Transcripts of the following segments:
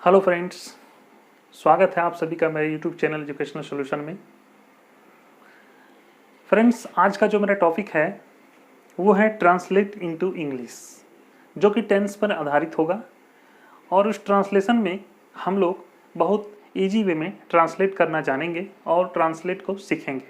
Hello friends, स्वागत है आप सभी का मेरे यूट्यूब चैनल एजुकेशनल सॉल्यूशन में। फ्रेंड्स, आज का जो मेरा टॉपिक है वो है ट्रांसलेट इनटू इंग्लिश, जो कि टेंस पर आधारित होगा। और उस ट्रांसलेशन में हम लोग बहुत इजी वे में ट्रांसलेट करना जानेंगे और ट्रांसलेट को सीखेंगे।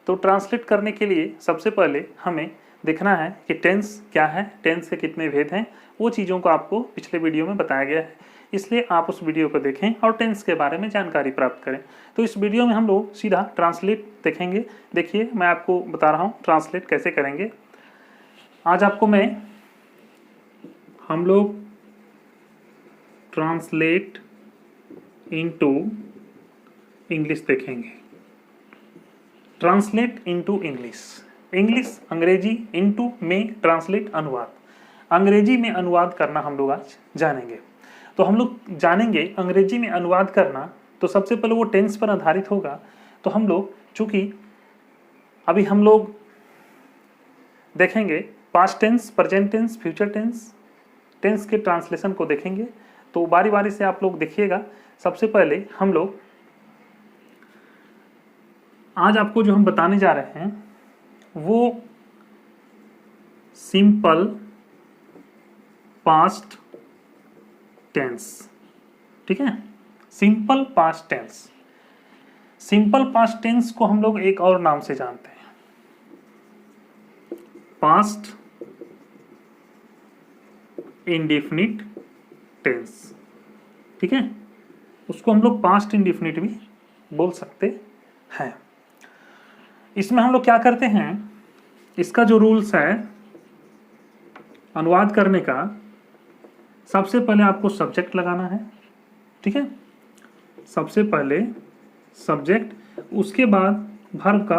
तो ट्रांसलेट करने के लिए सबसे पहले हमें देखना है कि टेंस क्या है, टेंस के कितने भेद हैं। वो चीज़ों को आपको पिछले वीडियो में बताया गया है, इसलिए आप उस वीडियो को देखें और टेंस के बारे में जानकारी प्राप्त करें। तो इस वीडियो में हम लोग सीधा ट्रांसलेट देखेंगे। देखिए, मैं आपको बता रहा हूँ ट्रांसलेट कैसे करेंगे। आज आपको हम लोग ट्रांसलेट इनटू इंग्लिश देखेंगे। ट्रांसलेट इनटू इंग्लिश, इंग्लिश अंग्रेजी, इनटू में ट्रांसलेट अनुवाद, अंग्रेजी में अनुवाद करना हम लोग आज जानेंगे। तो हम लोग जानेंगे अंग्रेजी में अनुवाद करना। तो सबसे पहले वो टेंस पर आधारित होगा। तो हम लोग चूंकि अभी हम लोग देखेंगे past tense, present tense, future tense, tense के ट्रांसलेशन को देखेंगे। तो बारी बारी से आप लोग देखिएगा। सबसे पहले हम लोग आज आपको जो हम बताने जा रहे हैं वो सिंपल पास्ट टेंस, ठीक है। Simple past tense, simple past tense को हम लोग एक और नाम से जानते हैं, पास्ट इंडेफिनिट टेंस, ठीक है। उसको हम लोग पास्ट इंडेफिनिट भी बोल सकते हैं। इसमें हम लोग क्या करते हैं, इसका जो रूल्स है अनुवाद करने का, सबसे पहले आपको सब्जेक्ट लगाना है, ठीक है। सबसे पहले सब्जेक्ट, उसके बाद वर्ब का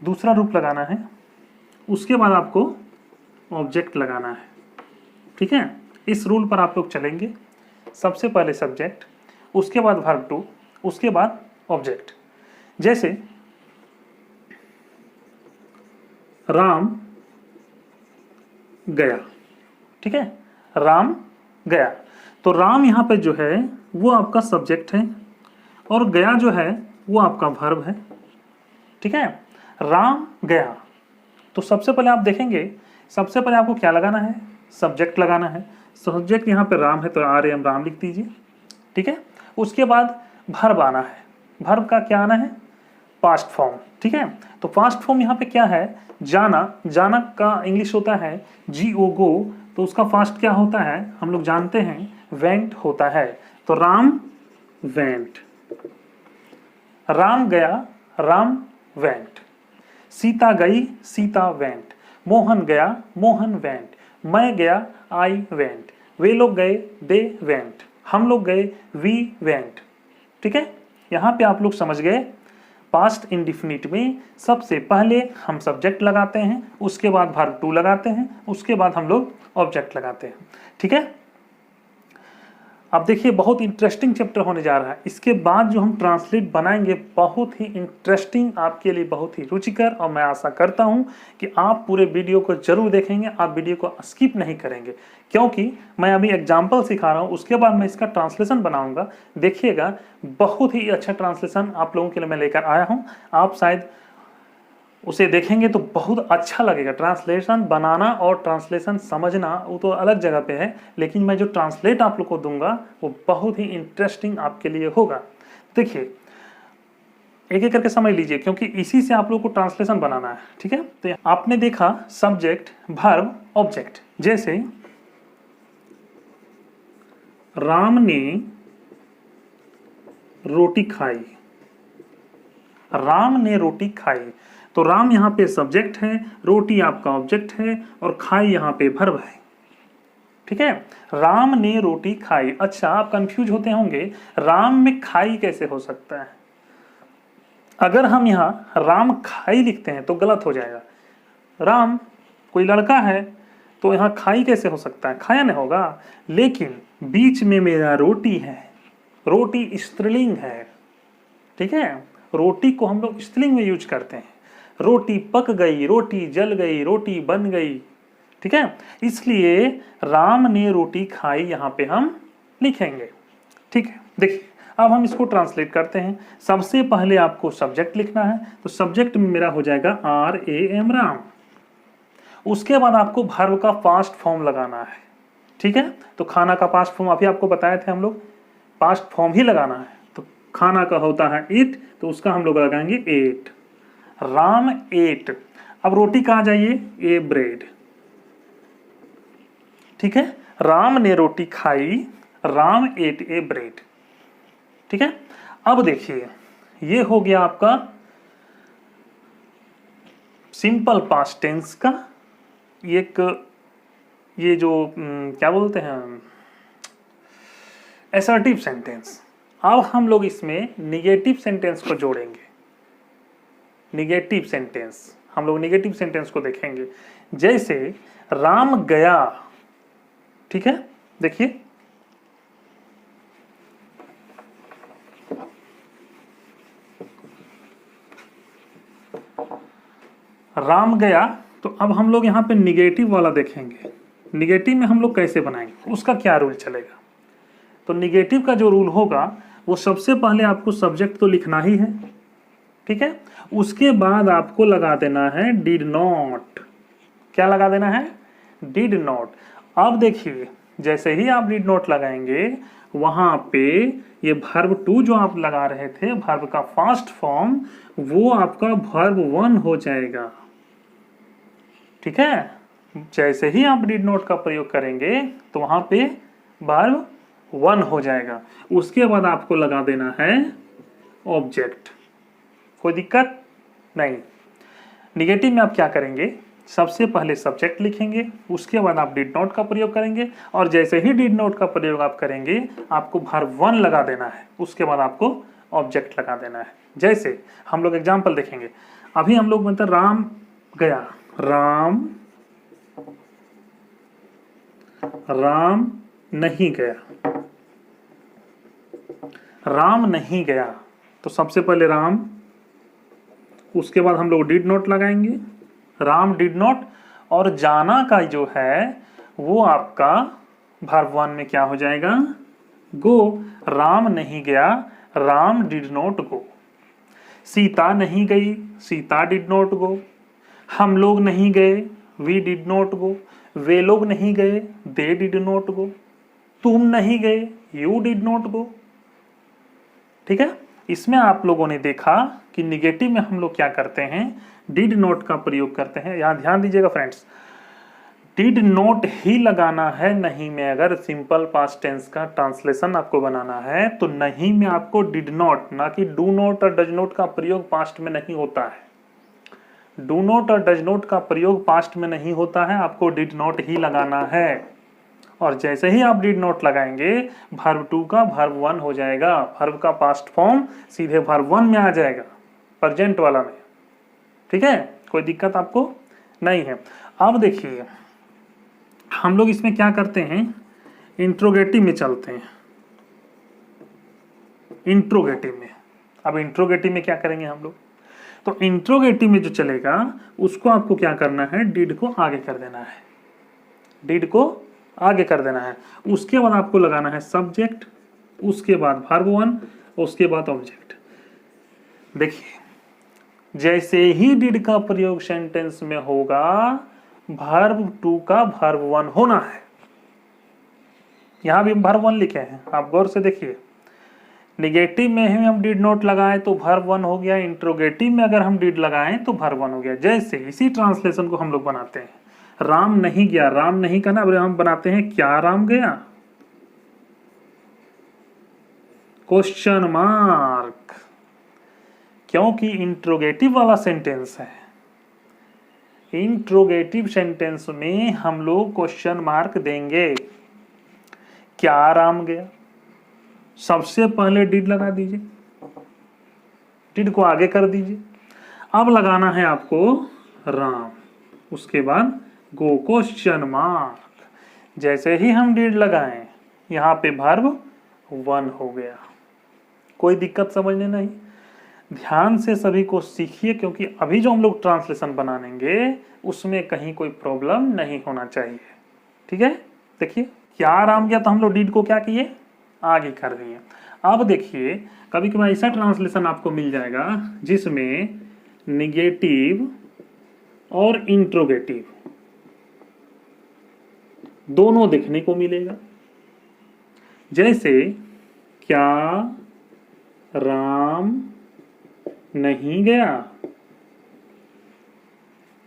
दूसरा रूप लगाना है, उसके बाद आपको ऑब्जेक्ट लगाना है, ठीक है। इस रूल पर आप लोग चलेंगे। सबसे पहले सब्जेक्ट, उसके बाद वर्ब टू, उसके बाद ऑब्जेक्ट। जैसे राम गया, ठीक है, राम गया। तो राम यहाँ पे जो है वो आपका सब्जेक्ट है और गया जो है वो आपका वर्ब है, ठीक है। राम गया। तो सबसे पहले आप देखेंगे, सबसे पहले आपको क्या लगाना है, सब्जेक्ट लगाना है। सब्जेक्ट यहाँ पे राम है तो RM राम लिख दीजिए, ठीक है। उसके बाद वर्ब आना है। वर्ब का क्या आना है, पास्ट फॉर्म, ठीक है। तो पास्ट फॉर्म यहाँ पे क्या है, जाना। जाना का इंग्लिश होता है GO गो। तो उसका फास्ट क्या होता है हम लोग जानते हैं, वेंट होता है। तो राम वेंट, राम गया, राम वेंट। सीता गई, सीता वेंट। मोहन गया, मोहन वेंट। मैं गया, I वेंट। वे लोग गए, दे वेंट। हम लोग गए, वी वेंट, ठीक है। यहां पे आप लोग समझ गए। पास्ट इंडेफिनिट में सबसे पहले हम सब्जेक्ट लगाते हैं, उसके बाद वर्ब टू लगाते हैं, उसके बाद हम लोग ऑब्जेक्ट लगाते हैं, ठीक है। अब देखिए, बहुत इंटरेस्टिंग चैप्टर होने जा रहा है। इसके बाद जो हम ट्रांसलेट बनाएंगे बहुत ही इंटरेस्टिंग, आपके लिए बहुत ही रुचिकर, और मैं आशा करता हूं कि आप पूरे वीडियो को जरूर देखेंगे, आप वीडियो को स्किप नहीं करेंगे, क्योंकि मैं अभी एग्जाम्पल सिखा रहा हूं, उसके बाद मैं इसका ट्रांसलेशन बनाऊंगा। देखिएगा, बहुत ही अच्छा ट्रांसलेशन आप लोगों के लिए मैं लेकर आया हूँ। आप शायद उसे देखेंगे तो बहुत अच्छा लगेगा। ट्रांसलेशन बनाना और ट्रांसलेशन समझना वो तो अलग जगह पे है, लेकिन मैं जो ट्रांसलेट आप लोग को दूंगा वो बहुत ही इंटरेस्टिंग आपके लिए होगा। देखिए, एक एक करके समझ लीजिए, क्योंकि इसी से आप लोग को ट्रांसलेशन बनाना है, ठीक है। तो आपने देखा सब्जेक्ट, वर्ब, ऑब्जेक्ट। जैसे राम ने रोटी खाई, राम ने रोटी खाई। तो राम यहाँ पे सब्जेक्ट है, रोटी आपका ऑब्जेक्ट है, और खाई यहाँ पे वर्ब है, ठीक है। राम ने रोटी खाई। अच्छा, आप कंफ्यूज होते होंगे, राम में खाई कैसे हो सकता है। अगर हम यहाँ राम खाई लिखते हैं तो गलत हो जाएगा। राम कोई लड़का है तो यहाँ खाई कैसे हो सकता है, खाया नहीं होगा। लेकिन बीच में मेरा रोटी है, रोटी स्त्रीलिंग है, ठीक है। रोटी को हम लोग स्त्रीलिंग में यूज करते हैं। रोटी पक गई, रोटी जल गई, रोटी बन गई, ठीक है। इसलिए राम ने रोटी खाई यहां पे हम लिखेंगे, ठीक है, देखिए अब हम इसको ट्रांसलेट करते हैं। सबसे पहले आपको सब्जेक्ट लिखना है, तो सब्जेक्ट में मेरा हो जाएगा RAM राम। उसके बाद आपको वर्ब का पास्ट फॉर्म लगाना है, ठीक है। तो खाना का पास्ट फॉर्म अभी आपको बताए थे हम लोग, पास्ट फॉर्म ही लगाना है। तो खाना का होता है ईट, तो उसका हम लोग लगाएंगे एट। राम एट। अब रोटी कहाँ जाइए, ए ब्रेड, ठीक है। राम ने रोटी खाई, राम एट ए ब्रेड, ठीक है। अब देखिए ये हो गया आपका सिंपल पास्ट टेंस का एक, ये जो क्या बोलते हैं, असर्टिव सेंटेंस। अब हम लोग इसमें निगेटिव सेंटेंस को जोड़ेंगे। निगेटिव सेंटेंस, हम लोग निगेटिव सेंटेंस को देखेंगे। जैसे राम गया, ठीक है, देखिए राम गया, तो अब हम लोग यहाँ पे निगेटिव वाला देखेंगे। निगेटिव में हम लोग कैसे बनाएंगे, उसका क्या रूल चलेगा। तो निगेटिव का जो रूल होगा वो सबसे पहले आपको सब्जेक्ट तो लिखना ही है, ठीक है। उसके बाद आपको लगा देना है डिड नॉट। क्या लगा देना है, डिड नॉट। अब देखिए जैसे ही आप डिड नॉट लगाएंगे वहां पे ये वर्ब टू जो आप लगा रहे थे, वर्ब का फर्स्ट फॉर्म, वो आपका वर्ब वन हो जाएगा, ठीक है। जैसे ही आप डिड नॉट का प्रयोग करेंगे तो वहां पे वर्ब वन हो जाएगा। उसके बाद आपको लगा देना है ऑब्जेक्ट, कोई दिक्कत नहीं। निगेटिव में आप क्या करेंगे, सबसे पहले सब्जेक्ट लिखेंगे, उसके बाद आप डिड नॉट का प्रयोग करेंगे, और जैसे ही डिड नॉट का प्रयोग आप करेंगे आपको वर्ब वन लगा देना है, उसके बाद आपको ऑब्जेक्ट लगा देना है। जैसे हम लोग एग्जांपल देखेंगे। अभी हम लोग मतलब राम गया, राम, राम नहीं गया, राम नहीं गया। तो सबसे पहले राम, उसके बाद हम लोग डिड नॉट लगाएंगे, राम डिड नॉट, और जाना का जो है वो आपका वर्ब वन में क्या हो जाएगा, गो। राम नहीं गया, Ram did not go. Sita नहीं गई, सीता डिड नॉट गो। हम लोग नहीं गए, वी डिड नॉट गो। वे लोग नहीं गए, दे डिड नॉट गो। तुम नहीं गए, यू डिड नॉट गो, ठीक है। इसमें आप लोगों ने देखा कि निगेटिव में हम लोग क्या करते हैं, डिड नॉट का प्रयोग करते हैं। यहां ध्यान दीजिएगा फ्रेंड्स, डिड नॉट ही लगाना है नहीं में। अगर सिंपल पास्ट टेंस का ट्रांसलेशन आपको बनाना है तो नहीं में आपको डिड नॉट, ना कि डू नॉट और डज नॉट का प्रयोग पास्ट में नहीं होता है। डू नॉट और डज नॉट का प्रयोग पास्ट में नहीं होता है, आपको डिड नॉट ही लगाना है। और जैसे ही आप डिड नॉट लगाएंगे वर्ब टू का वर्ब वन हो जाएगा, वर्ब का पास्ट फॉर्म सीधे वर्ब वन में आ जाएगा, प्रेजेंट वाला में, ठीक है। कोई दिक्कत आपको नहीं है। अब देखिए हम लोग इसमें क्या करते हैं, इंट्रोगेटिव में चलते हैं। इंट्रोगेटिव में, अब इंट्रोगेटिव में क्या करेंगे हम लोग, तो इंट्रोगेटिव में जो चलेगा उसको आपको क्या करना है, डिड को आगे कर देना है, डिड को आगे कर देना है। उसके बाद आपको लगाना है सब्जेक्ट, उसके बाद वर्ब वन, उसके बाद ऑब्जेक्ट। देखिए जैसे ही डिड का प्रयोग सेंटेंस में होगा वर्ब टू का वर्ब वन होना है। यहां भी वर्ब वन लिखे हैं, आप गौर से देखिए। निगेटिव में ही हम डिड नॉट लगाएं तो वर्ब वन हो गया, इंट्रोगेटिव में अगर हम डिड लगाएं तो वर्ब वन हो गया। जैसे इसी ट्रांसलेशन को हम लोग बनाते हैं, राम नहीं गया, राम नहीं का ना अब हम बनाते हैं क्या राम गया, क्वेश्चन मार्क, क्योंकि इंट्रोगेटिव वाला सेंटेंस है। इंट्रोगेटिव सेंटेंस में हम लोग क्वेश्चन मार्क देंगे। क्या राम गया, सबसे पहले डिड लगा दीजिए, डिड को आगे कर दीजिए। अब लगाना है आपको राम, उसके बाद गो क्वेश्चन मार्क। जैसे ही हम डिड लगाएं यहां पे वर्ब वन हो गया। कोई दिक्कत समझने नहीं, ध्यान से सभी को सीखिए, क्योंकि अभी जो हम लोग ट्रांसलेशन बनाएंगे उसमें कहीं कोई प्रॉब्लम नहीं होना चाहिए, ठीक है। देखिए क्या राम गया, तो हम लोग डिड को क्या किए, आगे कर दिए। अब देखिए कभी कभी ऐसा ट्रांसलेशन आपको मिल जाएगा जिसमें निगेटिव और इंट्रोगेटिव दोनों देखने को मिलेगा। जैसे क्या राम नहीं गया,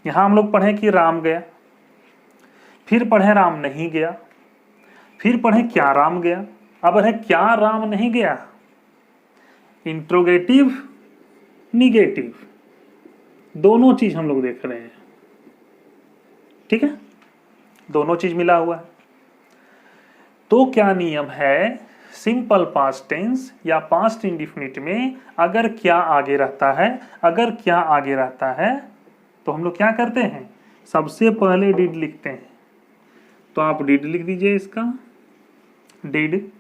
यहां हम लोग पढ़े कि राम गया, फिर पढ़े राम नहीं गया, फिर पढ़े क्या राम गया, अब है क्या राम नहीं गया। इंट्रोगेटिव निगेटिव दोनों चीज हम लोग देख रहे हैं, ठीक है, दोनों चीज मिला हुआ है। तो क्या नियम है, सिंपल पास्ट टेंस या पास्ट इंडिफिनिट में अगर क्या आगे रहता है, अगर क्या आगे रहता है तो हम लोग क्या करते हैं, सबसे पहले डिड लिखते हैं। तो आप डिड लिख दीजिए इसका, डिड।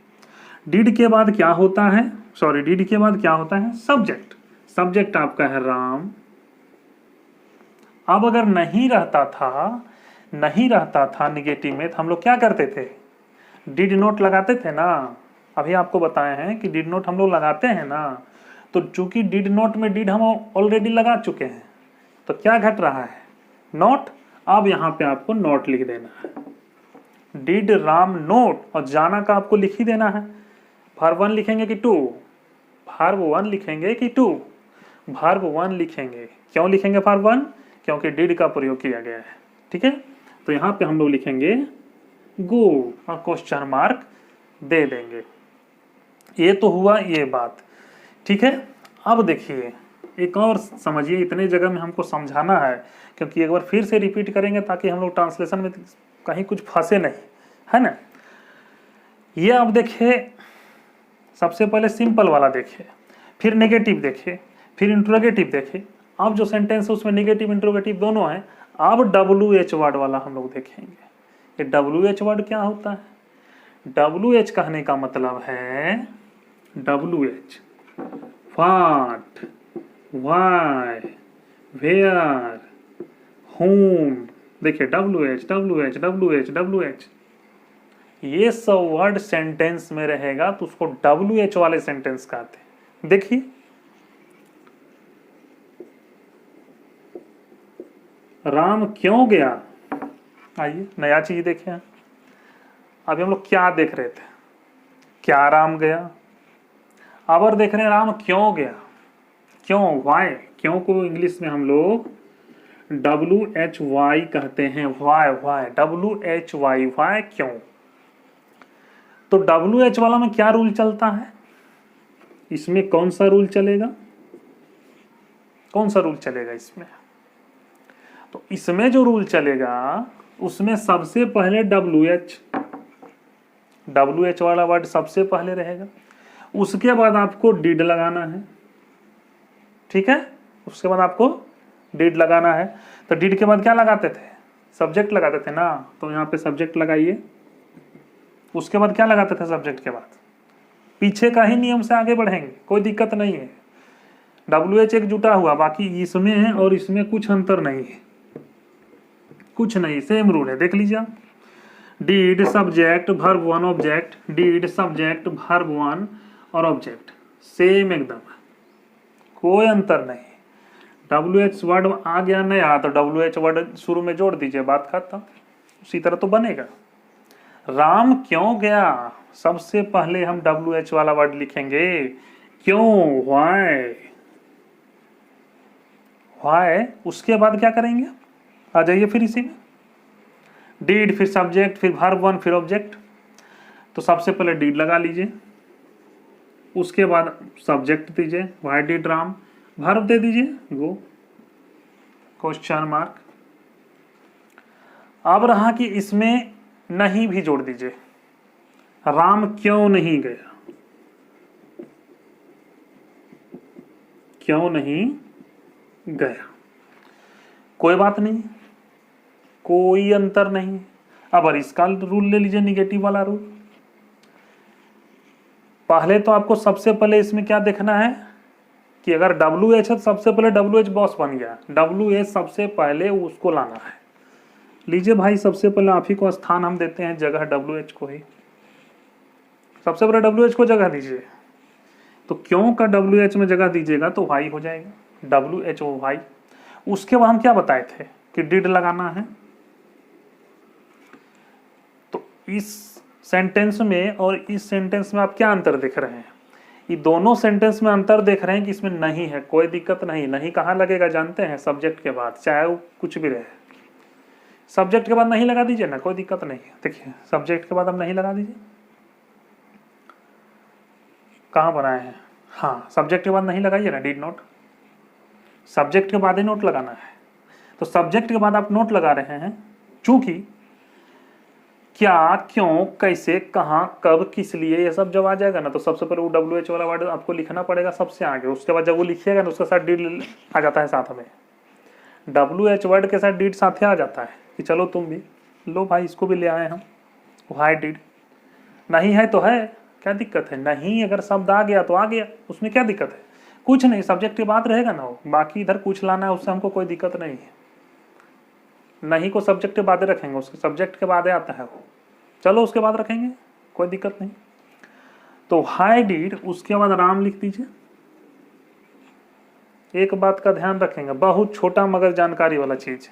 डिड के बाद क्या होता है, सॉरी डिड के बाद क्या होता है, सब्जेक्ट। सब्जेक्ट आपका है राम। अब अगर नहीं रहता था निगेटिव में तो हम लोग क्या करते थे, डिड नोट लगाते थे ना। अभी आपको बताए हैं कि डिड नोट हम लोग लगाते हैं ना। तो चूंकि डिड नोट में डिड हम ऑलरेडी लगा चुके हैं तो क्या घट रहा है, नोट। अब यहां पे आपको नोट लिख देना है, डिड राम नोट, और जाना का आपको लिख ही देना है। वर्ब 1 लिखेंगे कि 2, वर्ब 1 लिखेंगे कि 2, वर्ब 1 लिखेंगे। क्यों लिखेंगे वर्ब 1, क्योंकि डिड का प्रयोग किया गया है, ठीक है। तो यहां पे हम लोग लिखेंगे गो और क्वेश्चन मार्क दे देंगे। ये तो हुआ ये बात, ठीक है। अब देखिए एक और समझिए, इतने जगह में हमको समझाना है क्योंकि एक बार फिर से रिपीट करेंगे ताकि हम लोग ट्रांसलेशन में कहीं कुछ फंसे नहीं, है ना। ये अब देखिए सबसे पहले सिंपल वाला देखिए, फिर नेगेटिव देखिए, फिर इंट्रोगेटिव देखिए। अब जो सेंटेंस है उसमें नेगेटिव इंट्रोगेटिव दोनों है। अब WH वर्ड वाला हम लोग देखेंगे। ये WH वर्ड क्या होता है, WH कहने का मतलब है WH what, why, where, whom. देखिए WH WH WH WH, ये सब वर्ड सेंटेंस में रहेगा तो उसको WH वाले सेंटेंस कहते हैं। देखिए राम क्यों गया, आइए नया चीज देखें। अभी हम लोग क्या देख रहे थे, क्या राम गया। अब और देख रहे हैं राम क्यों गया, क्यों, वाई। क्यों को इंग्लिश में हम लोग WHY कहते हैं, वाई वाई, WHY वाई, क्यों। तो WH वाला में क्या रूल चलता है, इसमें कौन सा रूल चलेगा, कौन सा रूल चलेगा इसमें। तो इसमें जो रूल चलेगा उसमें सबसे पहले WH वाला वर्ड सबसे पहले रहेगा। उसके बाद आपको डिड लगाना है, ठीक है। उसके बाद आपको डिड लगाना है। तो डिड के बाद क्या लगाते थे, सब्जेक्ट लगाते थे ना। तो यहाँ पे सब्जेक्ट लगाइए। उसके बाद क्या लगाते थे सब्जेक्ट के बाद, पीछे का ही नियम से आगे बढ़ेंगे, कोई दिक्कत नहीं है। WH एक जुटा हुआ, बाकी इसमें है और इसमें कुछ अंतर नहीं है, कुछ नहीं, सेम रूल है, देख लीजिए आप। Did subject verb 1 object, did subject verb 1 और ऑब्जेक्ट, सेम एकदम, कोई अंतर नहीं। WH वर्ड आ गया नया तो WH वर्ड शुरू में जोड़ दीजिए, बात खत्म। उसी तरह तो बनेगा। राम क्यों गया, सबसे पहले हम WH वाला वर्ड लिखेंगे, क्यों, व्हाई, व्हाई। उसके बाद क्या करेंगे, आ जाइए फिर इसी में, डिड फिर सब्जेक्ट फिर वर्ब 1 फिर ऑब्जेक्ट। तो सबसे पहले डिड लगा लीजिए, उसके बाद सब्जेक्ट दीजिए, व्हाई डिड राम, वर्ब दे दीजिए गो, क्वेश्चन मार्क। अब रहा कि इसमें नहीं भी जोड़ दीजिए, राम क्यों नहीं गया, क्यों नहीं गया, कोई बात नहीं, कोई अंतर नहीं। अब इसका रूल ले लीजिए, निगेटिव वाला रूल। पहले तो आपको सबसे पहले इसमें क्या देखना है कि अगर WH है तो सबसे पहले WH बॉस बन गया, WH सबसे पहले उसको लाना है। लीजिए भाई, सबसे पहले आप ही को स्थान हम देते हैं, जगह WH को ही। सबसे पहले WH को जगह दीजिए, तो क्यों का WH में जगह दीजिएगा तो वाई हो जाएगा, WHOY। उसके बाद हम क्या बताए थे कि डिड लगाना है। तो इस सेंटेंस में और इस सेंटेंस में आप क्या अंतर देख रहे हैं? ये दोनों सेंटेंस में अंतर देख रहे हैं कि इसमें नहीं है, कोई दिक्कत नहीं। नहीं कहाँ लगेगा जानते हैं? सब्जेक्ट के बाद, चाहे वो कुछ भी रहे। सब्जेक्ट के बाद नहीं लगा दीजिए ना, कोई दिक्कत नहीं है। देखिए सब्जेक्ट के बाद अब नहीं लगा दीजिए, कहाँ बनाए हैं? हाँ, सब्जेक्ट के बाद नहीं लगाइए ना, डिड नॉट। सब्जेक्ट के बाद ही नोट लगाना है। तो सब्जेक्ट के बाद आप नोट लगा रहे हैं, चूंकि क्या, क्यों, कैसे, कहाँ, कब, किस लिए, ये सब जब आ जाएगा ना तो सबसे पहले वो WH वाला वर्ड आपको लिखना पड़ेगा सबसे आगे। उसके बाद जब वो लिखिएगा ना उसके साथ डिड आ जाता है साथ में। WH वर्ड के साथ डिड साथ आ जाता है कि चलो तुम भी लो भाई, इसको भी ले आए हम। हाय डिड, नहीं है तो है, क्या दिक्कत है? नहीं अगर शब्द आ गया तो आ गया, उसमें क्या दिक्कत है? कुछ नहीं, सब्जेक्ट के बाद रहेगा ना वो, बाकी इधर कुछ लाना है उससे हमको कोई दिक्कत नहीं है। नहीं को सब्जेक्ट के बाद रखेंगे, उसके सब्जेक्ट के बाद आता है वो, चलो उसके बाद रखेंगे, कोई दिक्कत नहीं। तो हाय डिड, उसके बाद राम लिख दीजिए। एक बात का ध्यान रखेंगे, बहुत छोटा मगर जानकारी वाला चीज,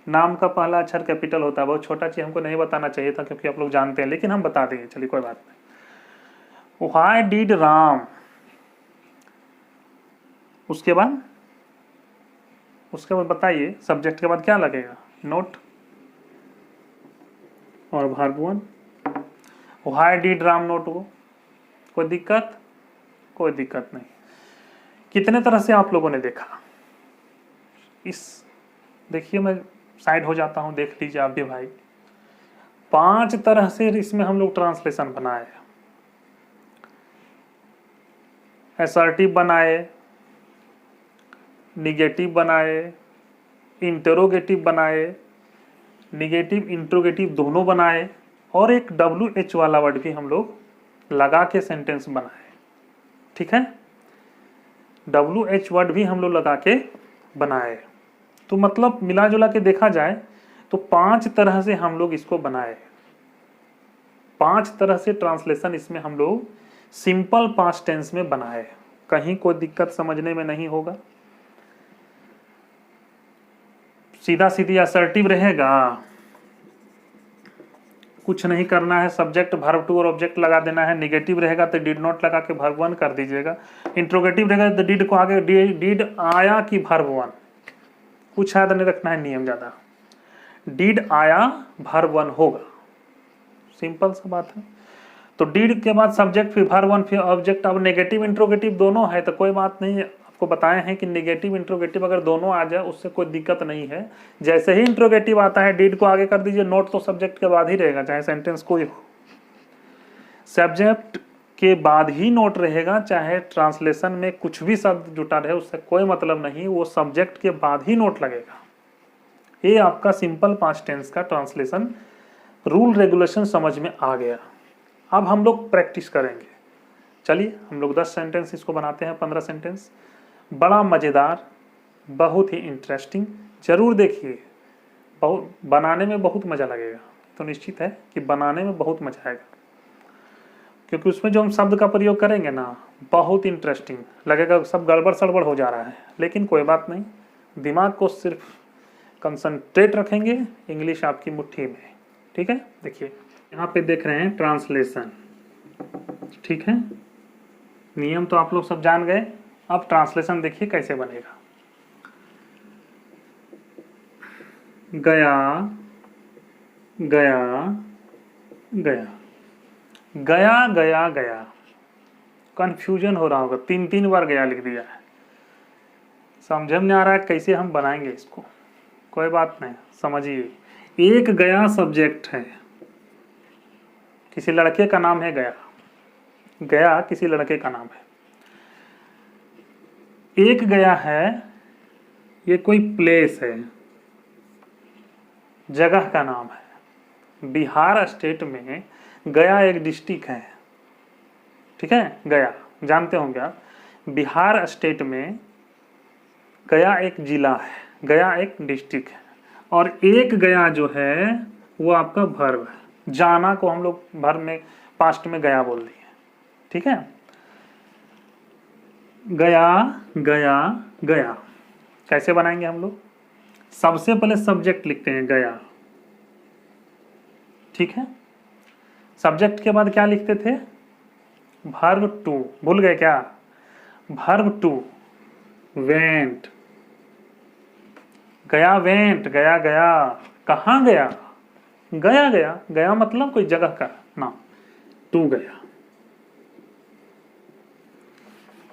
नाम का पहला अक्षर कैपिटल होता है। बहुत छोटा चीज हमको नहीं बताना चाहिए था क्योंकि आप लोग जानते हैं, लेकिन हम बता देंगे, चलिए कोई बात नहीं। हाय डिड राम, उसके बाद बताइए सब्जेक्ट के बाद क्या लगेगा? नोट और verb one. Hi did Ram note वो, कोई दिक्कत? कोई दिक्कत नहीं। कितने तरह से आप लोगों ने देखा? इस देखिए, मैं साइड हो जाता हूं, देख लीजिए आप भी भाई। 5 तरह से इसमें हम लोग ट्रांसलेशन बनाए, असर्टिव बनाए, निगेटिव बनाए, इंटरोगेटिव बनाए, निगेटिव इंट्रोगेटिव दोनों बनाए, और एक WH वाला वर्ड भी हम लोग लगा के सेंटेंस बनाए। ठीक है, WH वर्ड भी हम लोग लगा के बनाए। तो मतलब मिला जुला के देखा जाए तो 5 तरह से हम लोग इसको बनाए। 5 तरह से ट्रांसलेशन इसमें हम लोग सिंपल पास्ट टेंस में बनाए। कहीं कोई दिक्कत समझने में नहीं होगा, सीधा सीधी असर्टिव रहेगा, कुछ नहीं करना है, सब्जेक्ट वर्ब टू और ऑब्जेक्ट लगा देना है। निगेटिव रहेगा तो डिड नॉट लगा के वर्ब वन कर दीजिएगा। इंट्रोगेटिव रहेगा तो डिड को आगे डिड आया कि वर्ब वन, कुछ याद नहीं रखना है नियम ज्यादा, डिड आया वर्ब वन होगा, सिंपल सा बात है। तो डिड के बाद सब्जेक्ट, फिर वर्ब वन, फिर ऑब्जेक्ट। अब नेगेटिव इंट्रोगेटिव दोनों है तो कोई बात नहीं है, आपको बताए हैं कि नेगेटिव इंट्रोगेटिव अगर दोनों आ जाए उससे कोई दिक्कत नहीं है। जैसे ही इंट्रोगेटिव आता है डिड को आगे कर दीजिए, नोट तो सब्जेक्ट के बाद ही रहेगा, चाहे सेंटेंस कोई हो, सब्जेक्ट के बाद ही नोट रहेगा। चाहे ट्रांसलेशन में कुछ भी शब्द जुटा रहे उससे कोई मतलब नहीं, वो सब्जेक्ट के बाद ही नोट लगेगा। ये आपका सिंपल पास्ट टेंस का ट्रांसलेशन रूल रेगुलेशन समझ में आ गया। अब हम लोग प्रैक्टिस करेंगे। चलिए हम लोग 10 सेंटेंस इसको बनाते हैं, 15 सेंटेंस। बड़ा मज़ेदार, बहुत ही इंटरेस्टिंग, जरूर देखिए। बहुत बनाने में बहुत मज़ा लगेगा, तो निश्चित है कि बनाने में बहुत मज़ा आएगा, क्योंकि उसमें जो हम शब्द का प्रयोग करेंगे ना बहुत इंटरेस्टिंग लगेगा। सब गड़बड़ सड़बड़ हो जा रहा है, लेकिन कोई बात नहीं, दिमाग को सिर्फ कंसंट्रेट रखेंगे, इंग्लिश आपकी मुट्ठी में। ठीक है, देखिए यहाँ पे देख रहे हैं ट्रांसलेशन। ठीक है, नियम तो आप लोग सब जान गए। अब ट्रांसलेशन देखिए कैसे बनेगा। गया गया गया, गया गया गया, कंफ्यूजन हो रहा होगा, 3 बार गया लिख दिया है, समझ में नहीं आ रहा है कैसे हम बनाएंगे इसको। कोई बात नहीं, समझिए। एक गया सब्जेक्ट है, किसी लड़के का नाम है गया, गया किसी लड़के का नाम है। एक गया है, ये कोई प्लेस है, जगह का नाम है। बिहार स्टेट में गया एक डिस्ट्रिक्ट है। ठीक है, गया जानते होंगे आप, बिहार स्टेट में गया एक जिला है, गया एक डिस्ट्रिक्ट है। और एक गया जो है वो आपका वर्ब है। जाना को हम लोग वर्ब में पास्ट में गया बोल दिए, ठीक है। गया गया गया कैसे बनाएंगे हम लोग? सबसे पहले सब्जेक्ट लिखते हैं गया, ठीक है। सब्जेक्ट के बाद क्या लिखते थे? Verb two. भूल गए क्या? Verb two went. गया वेंट, गया गया। कहाँ गया? गया गया। गया मतलब कोई जगह का नाम। टू गया,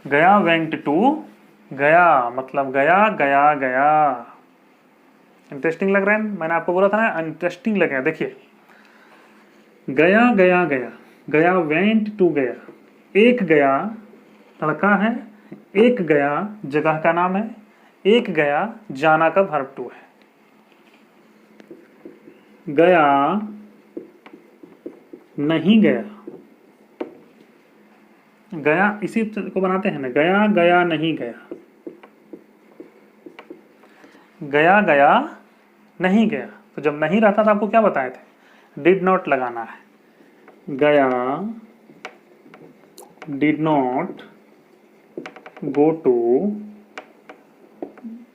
गया वेंट टू, गया मतलब गया गया गया। इंटरेस्टिंग लग रहा है? मैंने आपको बोला था ना इंटरेस्टिंग लगेगा। देखिए, गया गया गया, गया वेंट टू गया। एक गया लड़का है, एक गया जगह का नाम है, एक गया जाना का वर्ब टू है। गया नहीं गया, गया इसी को बनाते हैं ना, गया गया नहीं गया, गया गया नहीं गया। तो जब नहीं रहता था आपको क्या बताए थे? डिड नॉट लगाना है। गया डिड नॉट गो टू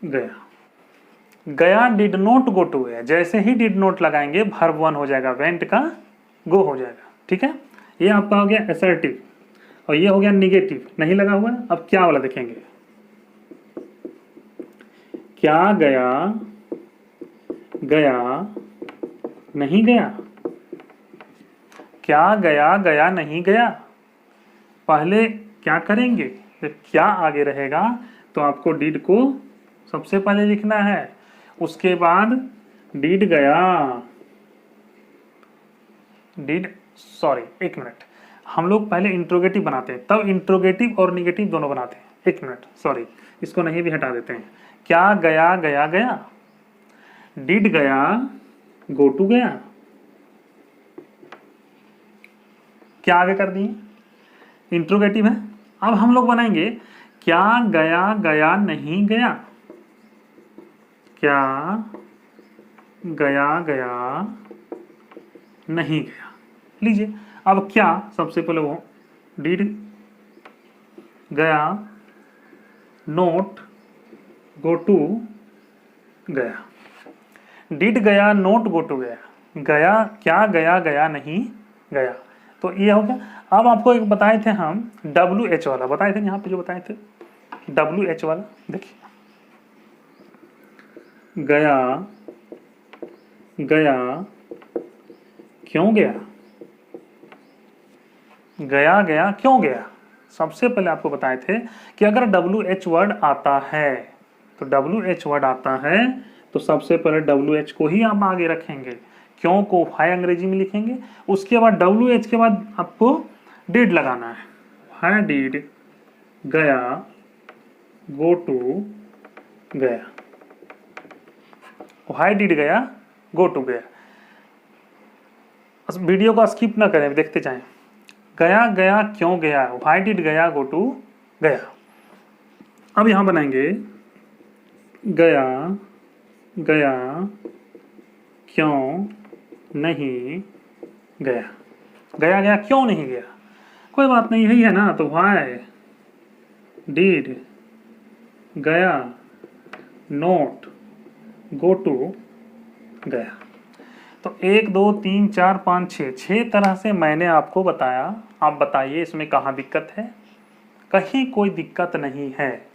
गया। गया डिड नॉट गो टू गया। जैसे ही डिड नॉट लगाएंगे वर्ब वन हो जाएगा, वेंट का गो हो जाएगा, ठीक है। ये आपका हो गया असर्टिव और ये हो गया निगेटिव, नहीं लगा हुआ है। अब क्या वाला देखेंगे? क्या गया गया नहीं गया, क्या गया गया नहीं गया। पहले क्या करेंगे? जब क्या आगे रहेगा तो आपको डिड को सबसे पहले लिखना है, उसके बाद डिड गया, डिड सॉरी एक मिनट, हम लोग पहले इंट्रोगेटिव बनाते हैं, तब इंट्रोगेटिव और निगेटिव दोनों बनाते हैं। एक मिनट सॉरी, इसको नहीं भी हटा देते हैं। क्या गया गया गया, डिड गया गो टू गया। क्या आगे कर दिए? इंट्रोगेटिव है। अब हम लोग बनाएंगे क्या गया गया नहीं गया, क्या गया गया नहीं गया। लीजिए, अब क्या सबसे पहले वो डिड गया नोट गो टू गया, डिड गया नोट गो टू गया, गया क्या गया गया नहीं गया। तो ये हो गया। अब आपको एक बताए थे हम WH वाला, बताए थे यहाँ पे जो बताए थे WH वाला। देखिए, गया गया क्यों गया, गया गया क्यों गया। सबसे पहले आपको बताए थे कि अगर WH वर्ड आता है तो WH वर्ड आता है तो सबसे पहले WH को ही आप आगे रखेंगे, क्यों को हाई अंग्रेजी में लिखेंगे। उसके बाद WH के बाद आपको डिड लगाना है। हाई डिड गया गो टू गया, हाई डिड गया गो टू गया। वीडियो को स्किप ना करें, देखते जाएं। गया गया क्यों गया, व्हाई डिड गया गो टू गया। अब यहां बनाएंगे गया गया क्यों नहीं गया, गया गया क्यों नहीं गया। कोई बात नहीं, यही है ना। तो व्हाई डिड गया नोट गो टू गया। तो 1 2 3 4 5 6 तरह से मैंने आपको बताया। आप बताइए इसमें कहाँ दिक्कत है? कहीं कोई दिक्कत नहीं है।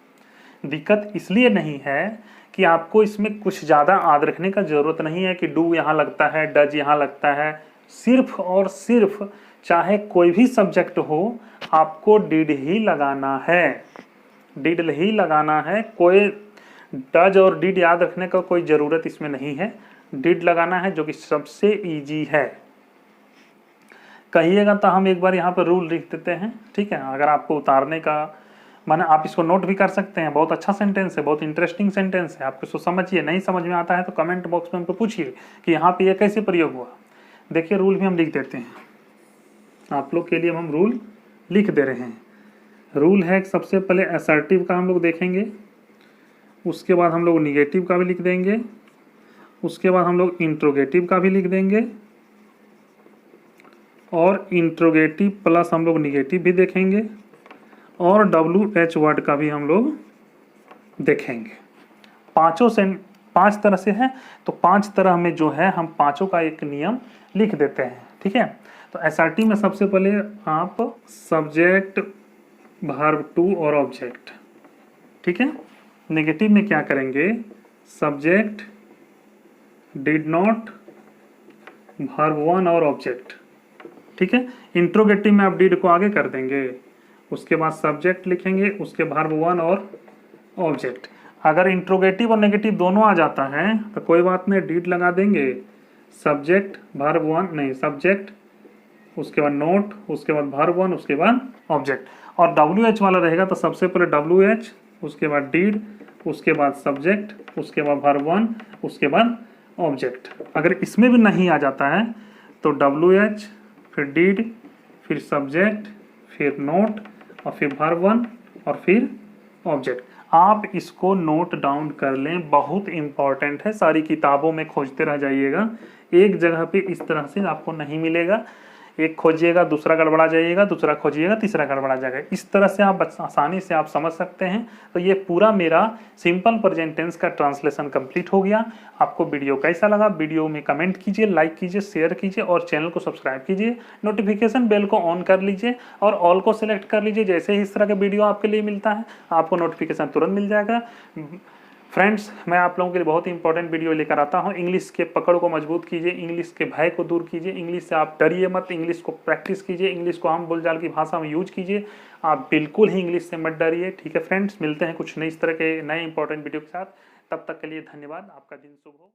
दिक्कत इसलिए नहीं है कि आपको इसमें कुछ ज़्यादा याद रखने का ज़रूरत नहीं है कि डू यहाँ लगता है, डज यहाँ लगता है। सिर्फ और सिर्फ चाहे कोई भी सब्जेक्ट हो, आपको डिड ही लगाना है, डिड ही लगाना है। कोई डज और डिड याद रखने का कोई ज़रूरत इसमें नहीं है। डिड लगाना है जो कि सबसे इजी है। कहिएगा तो हम एक बार यहाँ पर रूल लिख देते हैं, ठीक है। अगर आपको उतारने का माने, आप इसको नोट भी कर सकते हैं। बहुत अच्छा सेंटेंस है, बहुत इंटरेस्टिंग सेंटेंस है। आप इसको समझिए, नहीं समझ में आता है तो कमेंट बॉक्स में हमको पूछिए कि यहाँ पे ये कैसे प्रयोग हुआ। देखिए, रूल भी हम लिख देते हैं आप लोग के लिए। हम रूल लिख दे रहे हैं। रूल है सबसे पहले असर्टिव का हम लोग देखेंगे, उसके बाद हम लोग निगेटिव का भी लिख देंगे, उसके बाद हम लोग इंट्रोगेटिव का भी लिख देंगे, और इंट्रोगेटिव प्लस हम लोग निगेटिव भी देखेंगे और WH वर्ड का भी हम लोग देखेंगे। पांच तरह से है, तो 5 तरह में जो है हम पांचों का एक नियम लिख देते हैं। ठीक है, तो SRT में सबसे पहले आप सब्जेक्ट, वर्ब टू और ऑब्जेक्ट। ठीक है, नेगेटिव में क्या करेंगे, subject, did not, verb one और ऑब्जेक्ट। ठीक है, इंट्रोगेटिव में आप डिड को आगे कर देंगे, उसके बाद सब्जेक्ट लिखेंगे, उसके वर्ब वन और ऑब्जेक्ट। अगर इंट्रोगेटिव और नेगेटिव दोनों आ जाता है तो कोई बात नहीं, डिड लगा देंगे, सब्जेक्ट वर्ब वन, नहीं सब्जेक्ट, उसके बाद नोट, उसके बाद वर्ब वन, उसके बाद ऑब्जेक्ट। और WH वाला रहेगा तो सबसे पहले WH, उसके बाद डिड, उसके बाद सब्जेक्ट, उसके बाद वर्ब वन, उसके बाद ऑब्जेक्ट। अगर इसमें भी नहीं आ जाता है तो WH, फिर डिड, फिर सब्जेक्ट, फिर नोट और फिर वर्ब वन और फिर ऑब्जेक्ट। आप इसको नोट डाउन कर लें, बहुत इंपॉर्टेंट है, सारी किताबों में खोजते रह जाइएगा, एक जगह पे इस तरह से आपको नहीं मिलेगा। एक खोजिएगा दूसरा गड़बड़ा जाइएगा, दूसरा खोजिएगा तीसरा गड़बड़ा जाएगा, इस तरह से आप आसानी से आप समझ सकते हैं। तो ये पूरा मेरा सिंपल प्रेजेंट टेंस का ट्रांसलेशन कंप्लीट हो गया। आपको वीडियो कैसा लगा, वीडियो में कमेंट कीजिए, लाइक कीजिए, शेयर कीजिए और चैनल को सब्सक्राइब कीजिए। नोटिफिकेशन बेल को ऑन कर लीजिए और ऑल को सिलेक्ट कर लीजिए। जैसे ही इस तरह का वीडियो आपके लिए मिलता है आपको नोटिफिकेशन तुरंत मिल जाएगा। फ्रेंड्स, मैं आप लोगों के लिए बहुत ही इंपॉर्टेंट वीडियो लेकर आता हूं। इंग्लिश के पकड़ को मजबूत कीजिए, इंग्लिश के भय को दूर कीजिए, इंग्लिश से आप डरिए मत, इंग्लिश को प्रैक्टिस कीजिए, इंग्लिश को आम बोलचाल की भाषा में यूज कीजिए। आप बिल्कुल ही इंग्लिश से मत डरिए। ठीक है फ्रेंड्स, मिलते हैं कुछ नई इस तरह के नए इंपॉर्टेंट वीडियो के साथ। तब तक के लिए धन्यवाद। आपका दिन शुभ हो।